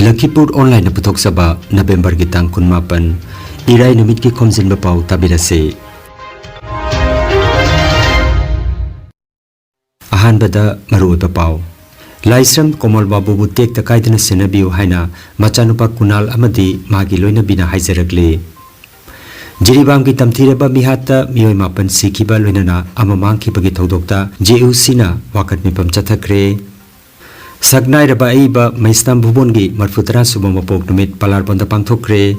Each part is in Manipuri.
Lakhipur online puthok saba November ki tang kunmapan irai numit ki Khomjinba Pao tabirase. Ahanbada maruiba pao. Laisram Komal Babu butek takaidana senabiu haina machanupa kunal amadi magi loina bina haizarakle. Jiribam ki tamthireba mihata mioi mapan sikiba loinana amamang ki bagi thodokta JUC na wakat mipam chathakre. Sagnai raba aiba maistam bubongi marfutara subama pok numit palarbonda pangthokre.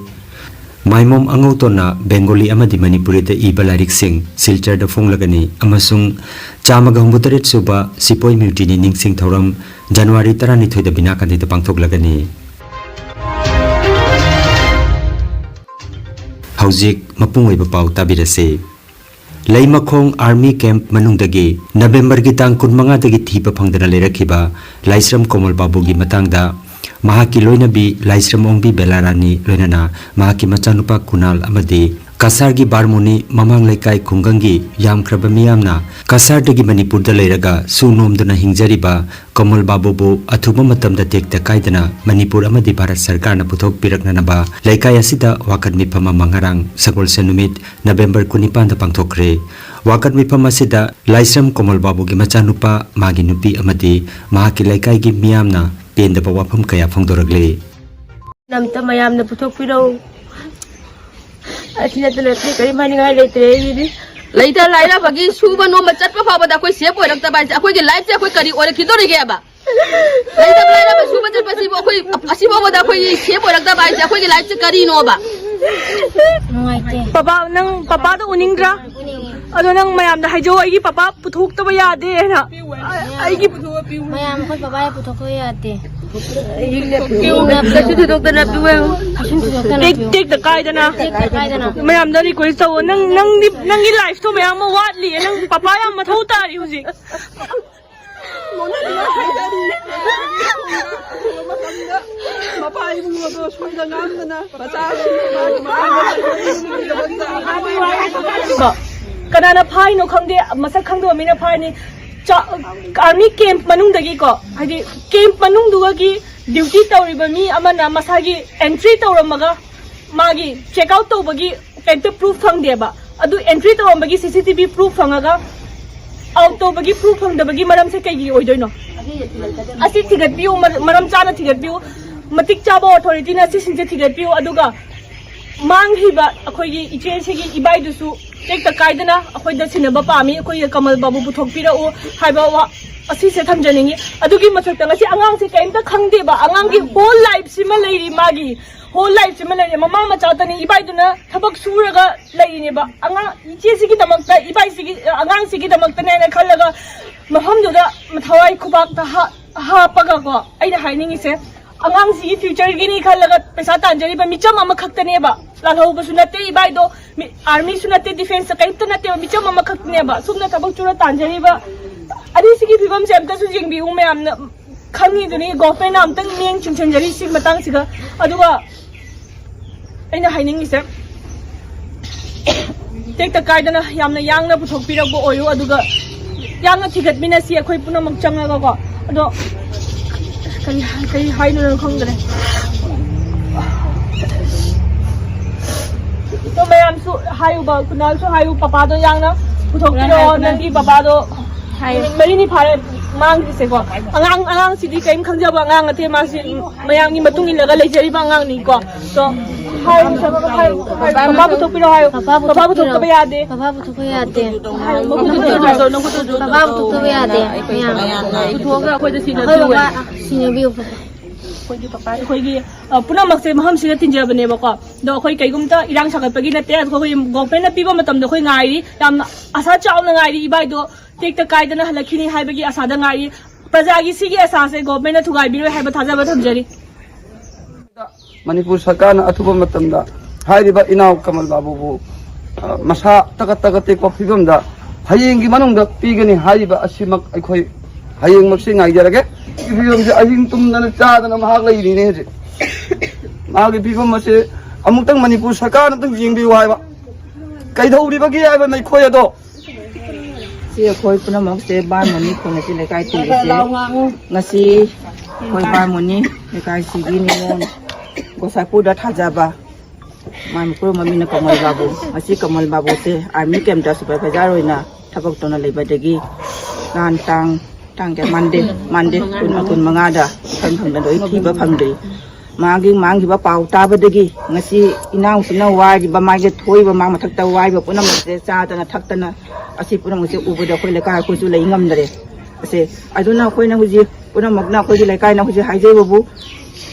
Maimom angotona Bengali amadi Manipuri da iba larik sing silchar da fonglagani amasung chamaga humbutaret suba sipoi mutini ningsing thoram January 12 da binakandi da pangthoklagani. Haujik mapungwaiba pau tabirase. Laimakhong Army Camp manungdagi November gi tang 15 dagi thiba phangdana lerakhiba Laisram Komal Babu gi matangda mahaki loina bi Laisram ongbi belarani loinana mahaki machanupa kunal amadi kasar gi barmoni mamang laikai khungangi yamkhraba miyamna kasar dagi Manipur da leiraga sunomduna hingjariba Komal Babu bu athuba matamda tekta kaidana Manipur amadi Bharat Sarkar na puthok piraknanaba laikai asida wakat mifama mangarang sagol senumit November 19 da pangthokre. Wakat mifam asida Laisram Komal Babu gi machanupa magi nupi amadi mahaki laikai gi miyamna penda pawapam kaya phangdoragle. Namta mayam na puthok piro asina tele kari mani ngai letre laita laila bagi suba no machat pa fa bada koi se poi rakta bai akoi ge life se koi kari ore khidori ge ba laita laila ba suba chat pasi bo koi asibo bada koi se poi rakta bai akoi ge life se kari no ba papa nang papa to uningdra ado nang mayam da haijo ai gi papa puthok to ba ya de na ai gi mayam ko papa puthok ko ya de take the kaidana mayam da request to nang gi life to mayam ma wat li nang papa ya ma thau tari huji kanana phai no khangde masak khangdo mina phai ni Army camp manungdagi ko hadi camp manungduga gi duty tawriba mi amana masagi entry tawramaga magi check out tawbagi kente proof phangdeba adu entry tawrambagi CCTV proof phangaga out tawbagi proof phangdabagi maram se kai gi oidoino asi thigat biu maram chana thigat biu matik chaba authority na si sinje thigat biu aduga manghiba akhoi gi iche se gi ibai dusu tekta kaidana akhoi da sinaba pami akhoi Kamal Babu puthok pira o haiba wa asi se thamjaningi adugi mathakta ngasi angang se kaimta khangde ba angang gi whole life sima leiri magi whole life sima leiri mama ma chatani ibai duna thabak suraga leiri ba angang iche sigi damakta ibai sigi angang sigi damakta ne khallaga maham duda mathawai khubak ta ha paga ko aina hainingi se angang sigi future gi ni khallaga pesa tanjari ba micham ama khaktane ba lalho ba sunate ibai do army sunate defense kaimta nate ba micham ama khaktane ba sumna thabak chura tanjari ba ani sigi phibam se amta su jingbi u me amna khangi duni government amtang meng chingchanjari sig matang siga aduga aina hainingi se tekta kaidana yamna yangna puthok pirak bo oyu aduga yamna thigat mina si akhoi punamak changaga ko ado kari hainu na khangdre to mayam su hayu ba kunal su hayu papa do yangna puthok piro nagi papa do mari ni phare mang se ko angang sidi kaim khangjaba angang ate ma si mayang ni matung ilaga leijari ba angang ni ko to hayu sa ko hayu papa puthok piro hayu papa puthok ko ya de papa puthok ko ya de papa puthok ko ya de puthok ga ko de sinabiu kogi papa kogi puna makse maham siga tinjabane ba ko do khoi kaigumta irang sakapagi na te khoi government na piba matam do khoi ngai yam asa chauna ngai ibai do tekta kaidana halakhini haibagi asa da ngai prajagi sigi asa se government na thugai biro haiba thajaba thamjari Manipur Sarkar na athuba matamda hairiba inaw Kamal Babu bu masa takat ko phibamda hayenggi manungda pigani hairiba asimak aikhoi hayeng makse ngai jarage phibam se ahing tumdana chadana mahak leiri ne je magi phibam mase amutang Manipur Sarkar na tang jingbi waiba kaidhori bagi aiba mai khoi ado si khoi puna mak se ban mani khone si lekai ti se ngasi koi ba muni kai sigi ni mon ko sa pu da thajaba manipur mamina kamal babu asi kamal babu te army camp da supervisor oina thabak tona leiba dagi nan tang ke mande kun manga da phang da doi thi ba phang dei mangi ba pau ta ba dagi ngasi inang sina wai ba mai ge thoi ba mang mathak ta wai ba punam se cha ta na thak ta na asi punam se u ba da khoi le ka ko su le ngam dare ase aduna khoi na huji punam magna khoi le kai na huji haije babu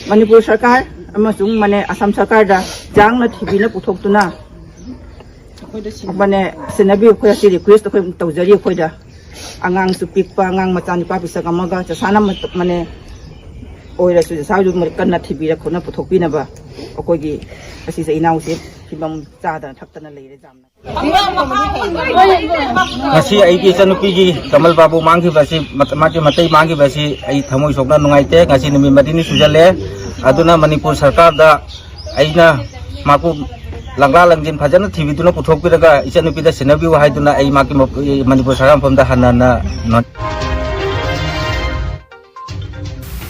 manipur sarkar amasung mane asam sarkar da jang na thibi na puthok tu na mane senabi khoi asi request khoi tawjari khoi da angang su pikpa angang machani pa bisa kamaga cha sana mane oira su sa ju mar kanna thibi ra khona puthok pi na ba akoi gi asi se inau se thibam cha da thak ta na leire jamna ngasi ai ki chanupi gi kamal babu mangki basi matai mangki basi ai thamoi sokna nungai te ngasi nimi madini sujale aduna manipur sarkar da aina maku langla langjin phajana thibi tuna puthok pi daga ichanupi da senabi wa haiduna ai maki manipur sarkar phom da hanana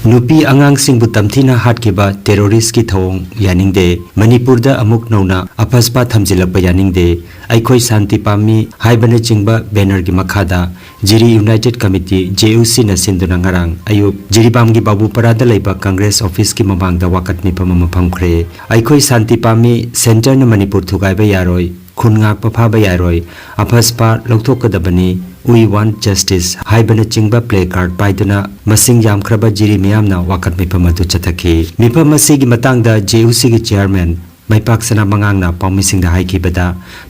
Nupi angang singbu tamthina hatkiba terrorist ki thawng yaningde Manipur da amuk nauna AFSPA thamjilakpa yaningde aikhoi shanti pami haibana chingba banner gi makhada Jiri United Committee JUC na sinduna ngarang ayub Jiribam gi babu parada leiba Congress office ki mamangda wakat mi pamama phamkhre aikhoi shanti pami center na Manipur thugai ba yaroi khungak pa pha ba yaroi AFSPA lokthokadabani We want justice haibana chingba play card paiduna masing yamkhraba jiri miyamna wakat mipam adu chathaki mipam asigi matangda JUC gi chairman maipak sana mangangna paumisingda haikibada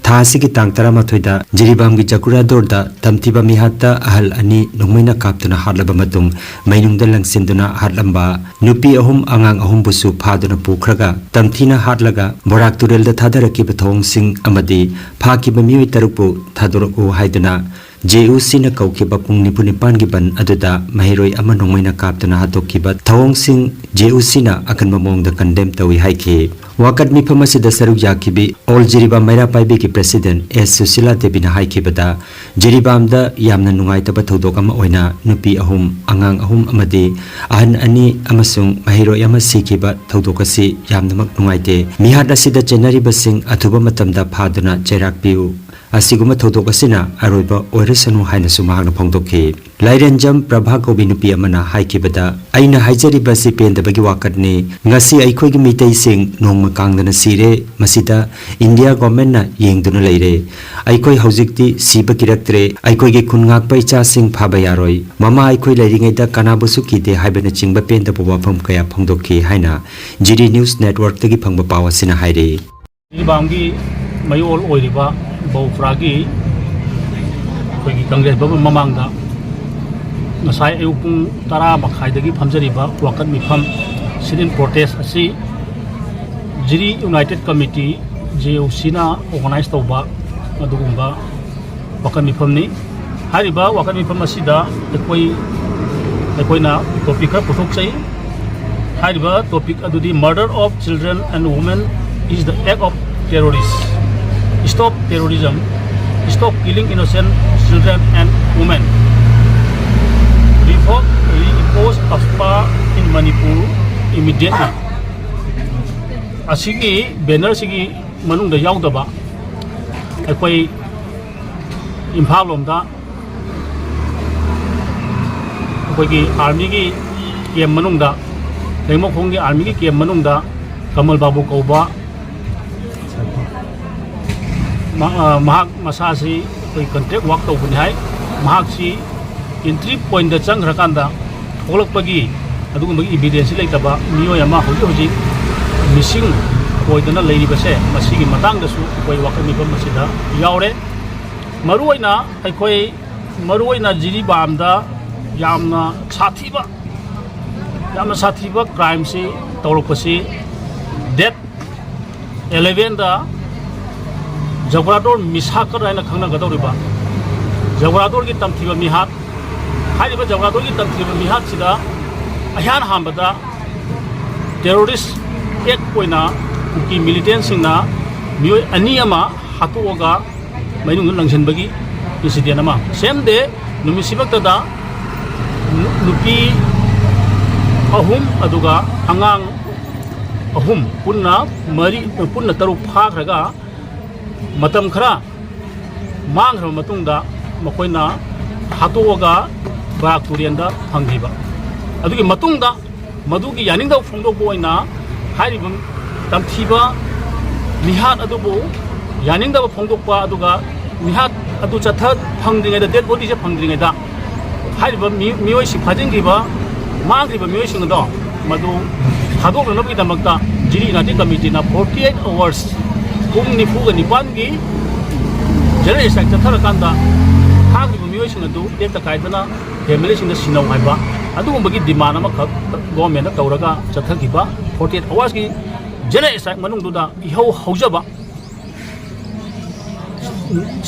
tha asigi tang 13 da jiribam gi jakura dorda tamtiba mihatta ahal ani nongmaina kaptuna hatlaba matung mainungda langsinduna hatlamba nupi ahum angang ahum busu phaduna pukhraga tamthina hatlaga borak turelda thadaraki bathong sing amadi phakiba miwi tarupu thadoroku haiduna JUC na kaukiba pung nipunipan giban aduda mahiroi ama nongmaina kaptuna hatokiba thawong sing JUC na akan mamong da condemn tawi haike wakat mifam asida saruk yakibi all jiribam maira paibi ki president S Susila Devi na haikibada jiribam da yamna nungai taba thodok ama oina nupi ahum angang ahum amadi ahan ani amasung mahiroi ama sikiba thodok asi yamnamak nungaite mihat asida chenari basing athuba matamda phaduna cherak piu asiguma thodok asina aroiba oiresanu haina sumahna phongdokhi lairenjam prabha kobi nupi amana haikibada aina haijari basi pendabagi wakatni ngasi aikhoi gi mitei sing nongma kangdana sire masida India government na yengduna leire aikhoi hojikti siba kiraktre aikhoi gi khungak paicha sing phaba yaroi mama aikhoi leiringai da kanabusu kide haibana chingba penda boba pham kaya phongdokhi haina GD News Network tagi phangba pawasina haire Bangi mayol oiriba Bofragi Kogi Congress Baba Mamangda Nasai Eupung Tara Makhaidagi Pamjariba Wakat Mifam Sidin protest Asi Jiri United Committee JUC na organize Tauba Adugumba Wakat Mifam ni Hariba Wakat Mifam Asida Ekoi na topic Puthok Say Hariba topic Adudi murder of children and women is the act of terrorists. Stop terrorism, stop killing innocent children and women. Reimpose AFSPA in Manipur immediately. Asigi banner sigi manungda yaudaba aikoi Imphal lomda aikoigi army gi kem manungda Lengmokong gi army gi kem manungda Kamal Babu kauba mahak masasi koi contract work to buni hai mahak si entry point da chang rakanda olok pagi adugum bagi evidence leitaba miyo yama hoji missing poidana leiri base masigi matang da su koi wakami ba masida yaure maruina aikoi maruina jiri bamda yamna sathiba crime si tawrokpasi death 11 da Jagrador mishakar raina khangna gadoriba Jagrador ki tamthiba mihat haiba Jagrador ki tamthiba mihat sida ahyan hambada terrorist ek koina kuki militant singna miyo aniyama hatuoga mainung langsen bagi incident ama same day numisibak tada nupi ahum aduga angang ahum punna mari punna taru phagraga matam khara mangra matungda makoina hatoga barak turianda phanghiba adugi matungda madugi yaningda phongdok boina hairibam tamthiba mihat adubu yaningda phongdokpa aduga mihat adu chatha phangdringaida dead body je phangdringaida hairiba mioi si phajingiba mangriba mioi singdo madu hadokranabgi damakta jiri nati committee na 48 hours pung nifuga nipangi general strike chatharakanda hagriba mioi singadu ekta kaidana family singda sinau haiba adugumagi demand ama khak government na tawraga chathagiba 48 hours gi general strike manungduda ihau haujaba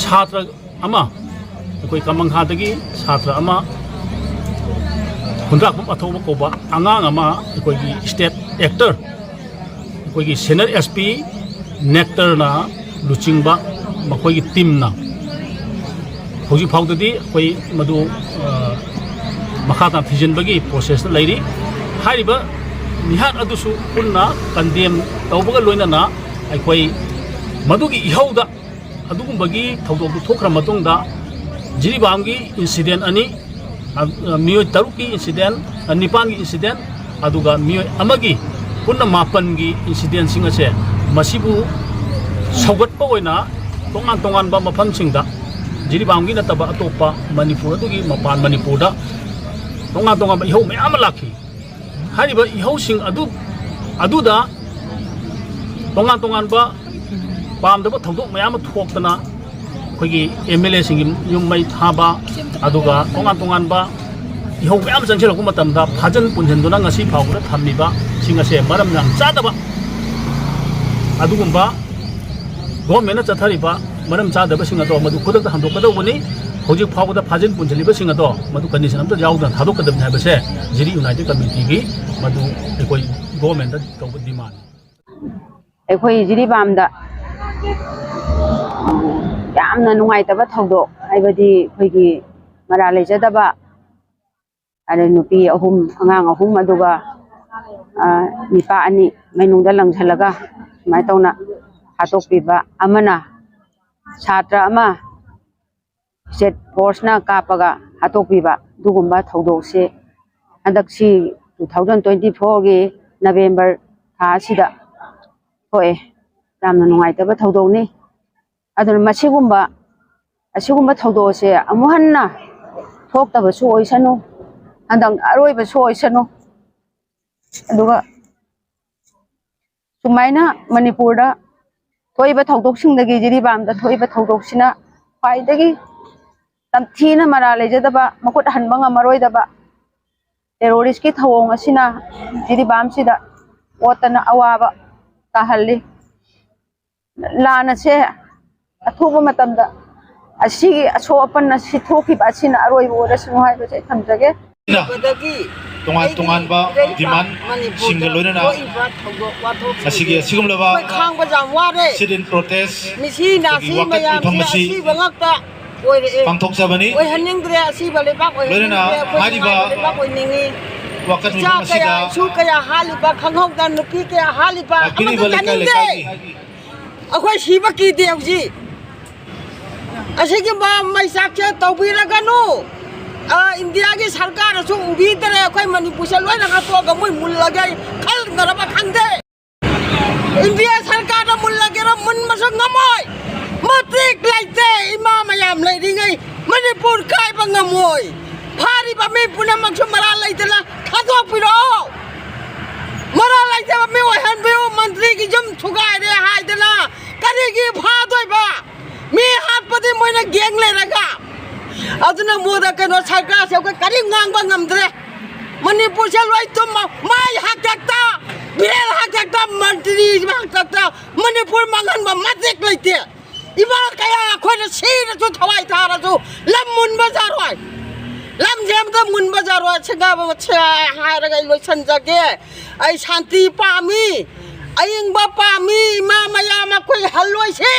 छात्र अमा कोई कमंगहादगी छात्र अमा हुंद्राक अथौब कोबा अंगांग अमा कोई स्टेट एक्टर कोई सीनियर एसपी नेक्टर ना लुचिंगबा मखोई टीम ना हौजी फाउददी कोई मदु मखाता थिजनबगी प्रोसेस लैरी हारिबा निहात अदुसु पुन्ना कंडेम तौबगा लोइना कोई मदुगी इहौदा अदुगुंबगी थौदोक थोखरा मतुंगदा जिरिबामगी इंसिडेंट अनि मियोय तरुकी इंसिडेंट निपानगी इंसिडेंट अदुगा मियोय अमगी पुन्ना मापनगी इंसिडेंट सिंग असे मसिबु सौगटपा ओइना तोंगान तोंगानबा मफमसिंगदा जिरिबामगी नतबा अतोपा मणिपुर अदुगी मपान मणिपुरदा तोंगान तोंगानबा इहौ मयाम लाखि हारिबा इहौसिंग अदुदा तोंगान तोंगानबा पामदब थौदोक मयाम थोक्तना अखोगी एमएलए सिंगी युममै थाबा अदुगा तोंगान तोंगानबा इहौ मयाम चंसेलक मतमदा फाजन पुंजनदुना ngasi फावगदा थम्मिबा सिंग असे मरम नाम चादबा अदुगुंबा गवर्नमेंट चथरिबा मरम चादबा सिंग अदो मदु खुदक हंदोकदौबनी हौजिक फावगदा फाजन पुंजलिबा सिंग अदो मदु कंडीशन अमता यावदन थादोकदम हाबसे जिरी यूनाइटेड कमिटी गी मदु एकोई गवर्नमेंट दा तौब डिमांड एकोई जिरी बामदा यामना नुंगाइतबा थौदोक हाइबदी अखोइगी मरा लेजदबा अरे नुपी अहुम अंगांग अहुम अदुगा निपा अनि मैनुंगदा लंझलगा सुमाय तौना हातोकपीबा अमना छात्र अमा स्टेट फोर्सना कापगा हातोकपीबा दुगुंबा थौदोकसे हंदक्सी 2024 गी नवेंबर था सिदा होए यामना नुंगाइतबा थौदोकनी अदुन मसिगुंबा थौदोकसे अमुहन्ना थोक्तबसु ओइसनु हंदंग अरोइबसु ओइसनु अदुगा सुमाइना मणिपुरदा थोइबा थौदोकसिंगदगी जिरिबामदा थोइबा थौदोकसिना ख्वाइदगी तमथीना मरा लेजदबा मकुट हनबा ngamaroidaba टेरोरिस्ट की थवोंग असिना जिरिबामसिदा ओतना अवाबा ताहल्ली लाना से अथुब मतमदा असी असो अपन असी थोखिबा असिना अरोइबो रसनु हाइबसे थमजगे तोंगान तोंगान बा डिमांड सिंगल लोइना असिगे सिगुमलबा खांबा जाम वारे सिडिन प्रोटेस्ट मिसी नासी मयाम सी बंगक्ता पांथोकजबनी ओइ हनिंग्रे असी बलेबा ओइ लोइना हारिबा ओइ निंगी वकत कया सु कया हालिबा खंगौदा नुपी कया हालिबा अखोई सिबा की देवजी असिगे बा मैसाके तौबिरगनु इंडिया की सरकार सु उबीदरे अखोई मणिपुर से लोइना गातोगा मोय मुल्लगे खल नरबा खंदे इंडिया सरकार मुल्लगे र मुनमसो ngमोय मत्रिक लाइते इमा मयाम लेरिङै मणिपुर काइबा ngमोय फारिबा मे पुनमसु मरा लाइतला खादो पिरो मरा लाइते मे ओहन बे मंत्री की जम थुगाय रे हाइदला करिगी फादोइबा मे हातपदि मोयना गेंग लेरगा अदुना मोदा कनो सरकार से करि ngang ngamdre मणिपुर से लोइ तुम माय हाकता बिरेल हाकता मंत्री हाकता मणिपुर मंगन बा मत्रिक लाइते इमा कया खोइना सिर जु थवाइ थारा जु लम मुन बजार होय लम जेम त मुन बजार होय छगा छे हारगा लोइ सनजगे ऐ शांति पामी अयिंगबा पामी मा मया मा कोइ हल्लोइ छे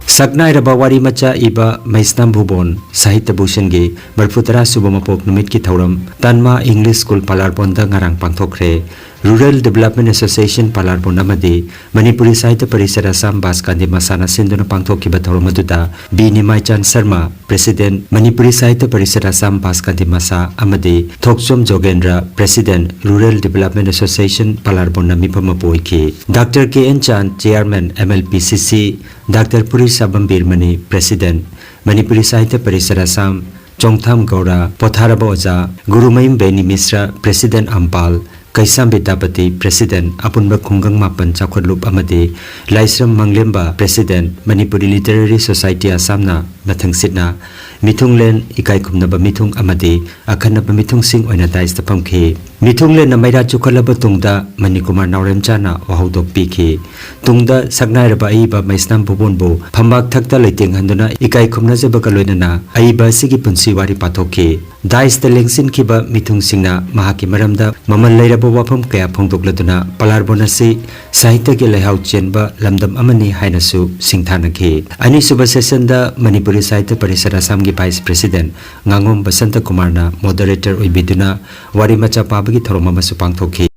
Saknairaba wari macha iba Maisnam Bhubon Sahitya Bhushan ge Barputara Subamapop Numit ki Thauram Tanma English School Palarbonda ngarang pangthokre Rural Development Association Palarbon amadi Manipuri Sahitya Parishad Assam Baskandi Masana Sinduna pangthokiba thauram aduda B Nimaichan Sharma President Manipuri Sahitya Parishad Assam Baskandi Masa amadi Thokchom Jogendra President Rural Development Association Palarbon namipama poiki Dr. K.N. Chan Chairman MLPCC Dr. Puri Sabambir Mani President Manipuri Sahitya Parishad Assam Chongtham Gaura Potharaba Oja Gurumayim Beni Misra President Ampal Kaisam Bedapati President Apunba Khungang Mapan Chakhotlup Amadi Laisram Manglemba President Manipuri Literary Society Assamna Mathang Sitna Mithunglen Ikai Khumnaba Mithung Amadi Akhanaba Mithung Sing Oina Dais Tapamki Mithunglen Namaira Chukhalaba Tungda Manikumar Naurem Chana Wahodok Piki Tungda Sagnairaba Aiba Maisnam Bubonbo Phambak Thakta Leiting Handuna Ikai Khumnajaba Kaloinana Aiba Sigi Punsi Wari Pathoki Dais Telengsin Kiba Mithung Singna Mahaki Maramda Maman Leiraba wafam kaya phongdokladuna palarbon asi sahitya ge lehau chenba lamdam amani hainasu singthanaki ani suba session da Manipuri Sahitya Parishad Assam gi Vice President Ngangom Basanta Kumar na moderator oibiduna wari macha pabagi thoroma masu pangthoki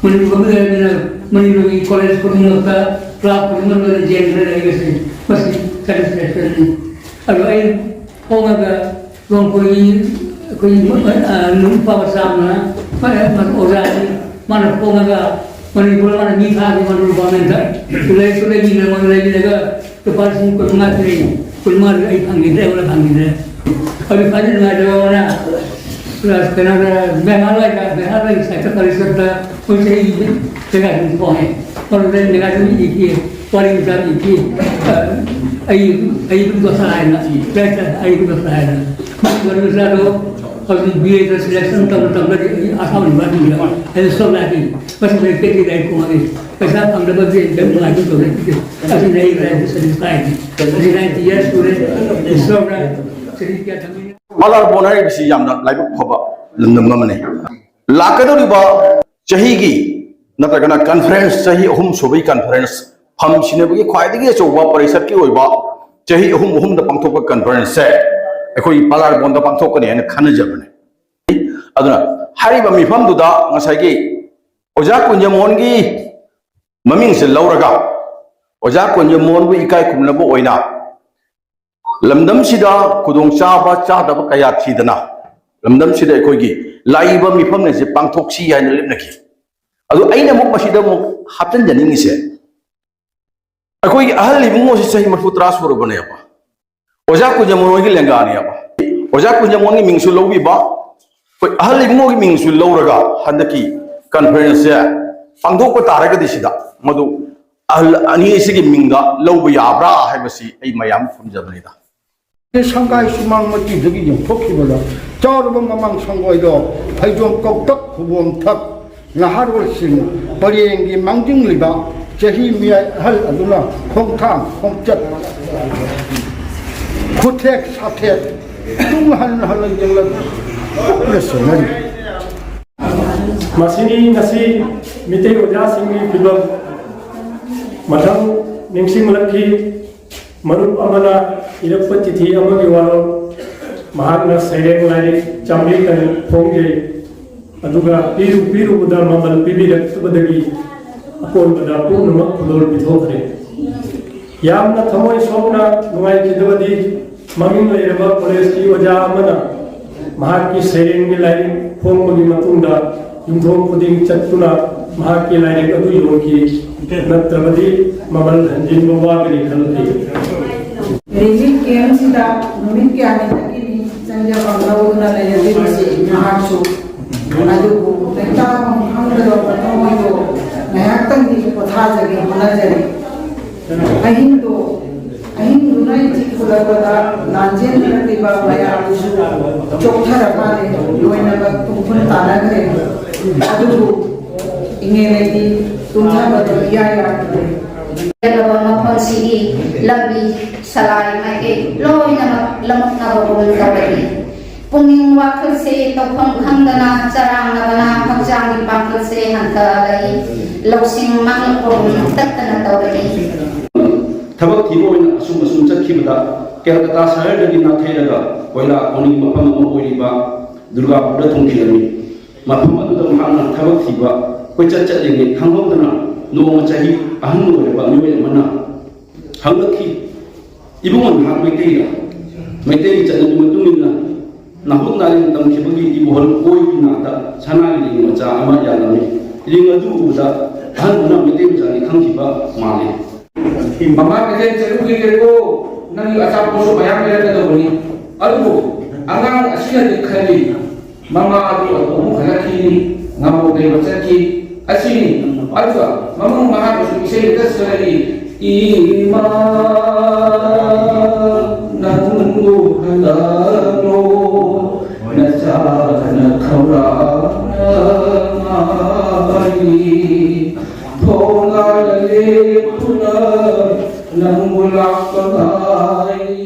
Manipur college pun club pun gender masih satisfaction. Aduh, air orang koi numpa bersama, mana orang Manipur mana nikah di mana rumah sulai gila kepas kau mengatri, kau mengatri air panggil orang panggil. Aduh, kajian ada orang. Plus kenapa Bengalai saya terlihat unsur dengan semua orang dengan ini paling besar ini air itu salah lah, air itu salah lah. Baru saja kalau BA selection tentang dari asal di mana dia, ada soal lagi, masih mereka tidak kumari. Pasal anda berjaya dan lagi tu lagi, asal dari itu selesai. Asal dari dia sudah soal sedikit kami. Malar bonai bisi yamna laibuk khoba lamdam ngamane lakadoriba chahigi natragana conference chahi ahum sobai conference pham sinebagi khwaidigi chowa parisat ki oiba chahi ahum da pangthokpa conference se ekhoi palar bonda pangthokani ena khanajabane aduna hariba mifam duda ngasagi oja kunjamon gi maming se lauraga oja kunjamon bu ikai khumlabo oina lamdam sida kudong chaba chadaba kaya thidana lamdam sida ekhoi laiba mifam ne je pangthoksi haina limnaki adu aina muk masida muk haptan janingi se ekhoi ahal libungo se sahi marfutra suru bane apa oja kunjamon gi lengani apa oja kunjamon gi mingsu lobi ba ahal libungo gi mingsu loraga handaki conference ya pangthok ko taraga disida madu ahal ani sigi mingda lobi yabra haibasi ai mayam funjabanida 상가의 수망을 뒤적이 좀 폭히보다 저러면 마망 선거에도 회좀 꼭딱 후보음탁 나하루신 버리행기 망증리바 제희미야 할 아두나 홍탕 홍적 구택 사택 뚱하는 하는 정말 그랬어요. 마시니 나시 밑에 오자싱이 비범 마당 닝싱물기 Manup amana ilapati thi amagi walo mahagna saireng laini chambi kan phongge aduga piru buda mamal pibirak subadagi akon bada purnama khudol bithokre yamna thamoi sopna nuai kidawadi mangin leiraba college ki oja amana mahaki saireng gi laini phonggi matunda yumthong khuding chatuna mahaki laini adu yoki natrabadi mamal hanjin bawagri khalti Religion camp sida numit ke ane taki sanja bangladesh na le yadi basi mahasu adu tenta hamdalo patamo yo nayaktan di patha jagi mana jari ahin nai tik kula nanjen ti ba maya asu chokha rakale loina ba tumphun tana gre adu ingele di tumha ba ya Maponsigi labi salai mai ke loi na lamok na ro dawai punging wakal se to khong khang dana charang na bana khajang ni bakal se hanta lai loksing mang ko tat na dawai tabak thibo in asum asum chakhibada Calcutta shahar dagi na thairaga koila oni mapam ma oiriba Durga Pura thongkhilani mapam adu mahana tabak thiba koi chacha lenge khanghodana no chahi ahan oireba miwe mana hangakhi ibungon ha meitei chana mutumina nahut nalin tamkhibagi ibuhol koi na da sanali ling macha ama yalami ling adu uda ahan na meitei chani khangkhiba male mama kajen ceru ki ko nang asap ko bayang le da boni alu angang asia de khali mama adu ko khala ki ngamo de bacha ki asini alfa mama maha ko se de sari ima nangu halano na sa na khawra na thola le puna nangulak pangai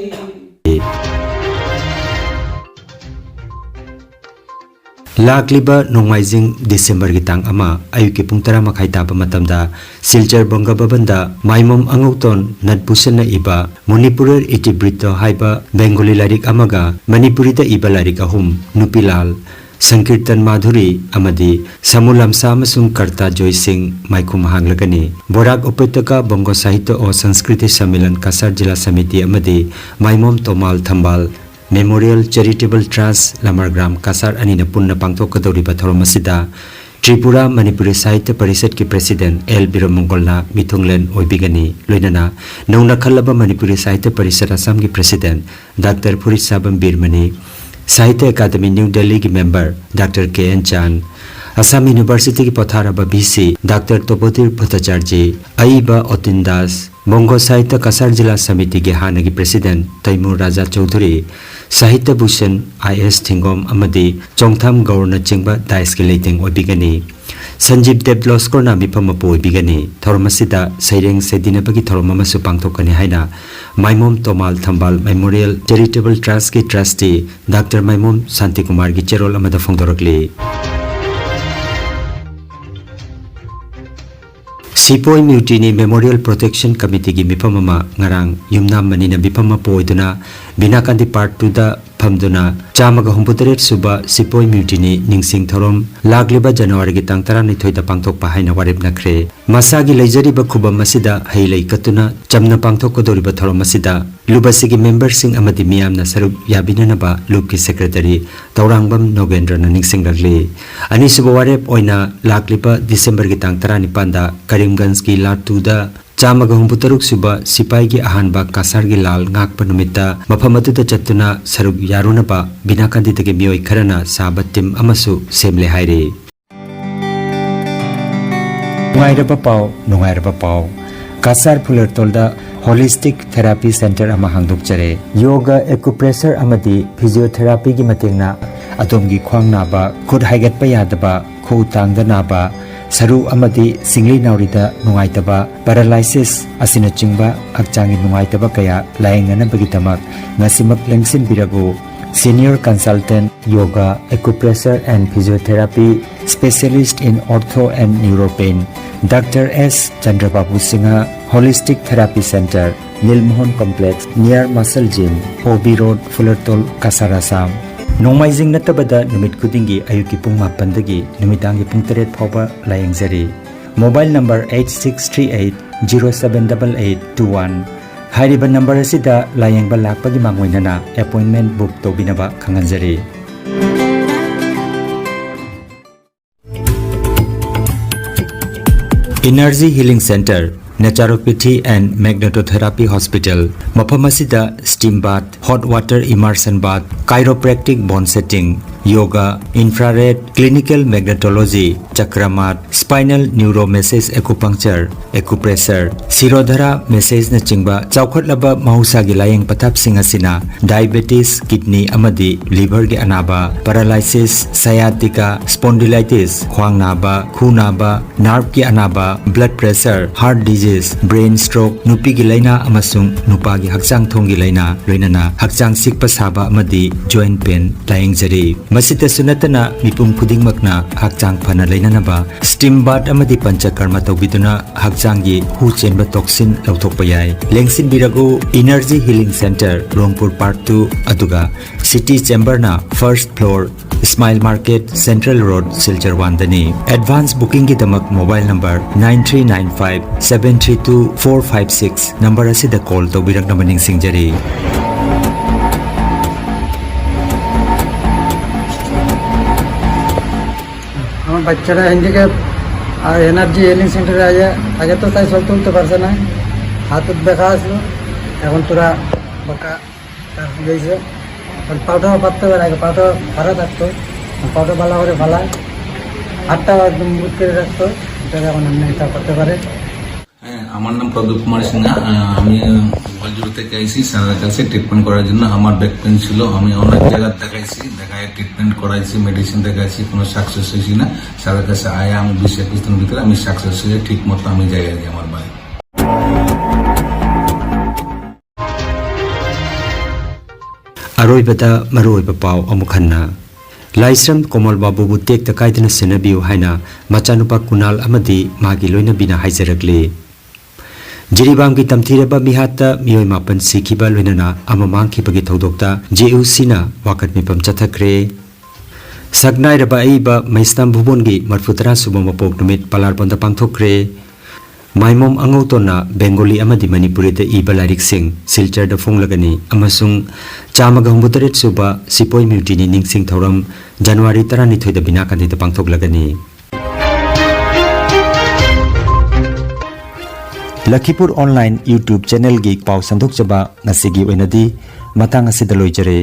Lakliba nongmaijing December gitang ama ayuki pung 10:30 taba matamda Silchar Bonga Babanda Maimom Angauton Nadpusan na iba Manipur itibrito haiba Bengali larik amaga Manipuri da iba larik ahum Nupilal Sankirtan Madhuri amadi Samulamsa amasung Karta Joy Singh Maikum hanglagani Barak Upetaka Bongo Sahitya o Sanskriti Sammelan Kasar Jila Samiti amadi Maimom Tomal Thambal Memorial Charitable Trust Lamargram Kasar Anina Punna Pangtok Kadoriba Thoromasida Tripura Manipuri Sahitya Parishad ki President L. Biramongolna Mithunglen Oibigani Loinana Nauna Khalaba Manipuri Sahitya Parishad Assam ki President Dr. Purit Sabam Birmani Sahitya Academy New Delhi ki member Dr. K.N. Chan Assam University ki Potharaba BC Dr. Topotir Bhattacharya Aiba Otindas Bongo Sahitya Kasar Jila Samiti ki Hanagi President Taimur Raja Chaudhuri Sahitya Bhushan I.S. Thingom amadi Chongtham Gaurna Chingba Dais ki Leiting Oibigani Sanjeev Debloskor na mipamapo oibigani Thoromasida Saireng Sedinabagi Thoromamasu Pangthokani haina Maimom Tomal Thambal Memorial Charitable Trust ki Trustee Dr. Maimom Santi Kumar ki Cherol amada Phongdorokli Sipoi Mutiny Memorial Protection Committee gi mipamama ngarang yumnam manina mipama poiduna binakandi part 2 da phamduna chamaga humputeret suba Sipoi Mutiny ningsing thorom lagliba January gi tang 12 da pangthok pa haina warib nakre masagi leijari ba khubam masida heilei katuna chamna pangthok ko doriba thorom masida lubasi gi member sing amadi miyamna sarup yabina na ba lub ki secretary taurangbam Nogendra na ningsing lagli ani suba warib oina lagliba December gi tang 19 da Karimganj ki Latu da Chamaga humputaruk suba sipai gi ahanba kasar gi lal ngak panumita mafamatu da chatuna saruk yaruna ba binakandi tege mioi kharana sabatim amasu semle haire nungairaba pau kasar phular tolda holistic therapy center ama hangduk chare yoga acupressure amadi physiotherapy gi matengna atomgi khwang naba khud haigat pa yadaba khu tangda naba Saru amadi singli naurida nungaitaba paralysis asina chingba akchangi nungaitaba kaya laingana bagitamak ngasimak lengsin birago senior consultant yoga acupressure and physiotherapy specialist in ortho and neuropain Dr. S. Chandrababu Singha Holistic Therapy Center Nilmohon Complex near Muscle Gym OB Road Fullertol Kasarasam Nomaizing natabada numit kudingi ayuki pung mapandagi numitangi pung 3 phawba layengzari mobile number 8638078821 hairiba number asida layengba lakpagi mangoinana appointment book tobinaba khanganjari Energy Healing Center Naturopathy and Magnetotherapy Hospital Mapamasida steam bath hot water immersion bath chiropractic bone setting yoga, infrared, clinical magnetology, chakramat, spinal neuromessage acupuncture, acupressure, sirodhara message na chingba chawkhatlaba mahusagi layeng patapsing asina diabetes, kidney amadi liver gi anaba, paralysis, sciatica, spondylitis, khwang naba, khu naba, nerve gi anaba, blood pressure, heart disease, brain stroke, nupi gi laina amasung nupa gi hakchang thong gi laina loinana hakchang sikpa saba amadi joint pain layeng jari masita sunatana mipum khudingmakna hakchang phana lainanaba steam bath amadi panchakarma tawbiduna hakchang gi hu chenba toxin lauthokpa yai lengsin birago energy healing center rongpur park 2 aduga city chamber na first floor Smile Market Central Road Silchar 1 dani advance booking gi damak mobile number 9395 732 456 number asida call tawbirak na maning singjari বাচ্চারা হ্যান্ডিক্যাপ আর এনার্জি হিলিং সেন্টারে আগে তো তাই সব তুলতে পারছে না হাতত ব্যথা আসলো এখন তোরা বাঁকা তার হয়েছে পাউটাও পাততে পারে আগে পাউটা ভাড়া থাকতো পাউটা ভালো করে ভালায় হাতটাও একদম বুট করে রাখতো এটা এখন এটা করতে পারে আমার নাম প্রদীপ কুমার সিনহা আমি বলজুর থেকে আইসি স্যারের কাছে ট্রিটমেন্ট করার জন্য আমার ব্যাক পেন ছিল আমি অনেক জায়গা দেখাইছি দেখায় ট্রিটমেন্ট করাইছি মেডিসিন দেখাইছি কোনো সাকসেস হয়েছি না স্যারের কাছে আয়া আমি 20-21 দিনের ভিতরে আমি সাকসেস হয়ে ঠিক মতো আমি যাই আর কি আমার বাড়ি aroibada maroiba pau amukhanna laisram komal babu bu tek ta kaidana senabiu haina machanupa kunal amadi magi loina bina haijarakle jiribam gi tamthireba mihata miyoi mapan sikhiba loinana amamang khibagi thodokta JUC na wakat mipam chathakre sagnai raba aiba maistam bhubon gi marfutara subama pok numit palar bonda pangthokre maimom angautona bengali amadi manipuri da iba larik sing silchar da fonglagani amasung chamaga humbutaret suba sipoi mutini ningsing thoram January 12 da bina kandi da pangthoklagani Lakhipur online YouTube channel gi pau sandok chaba nasigi oinadi matang asida loijare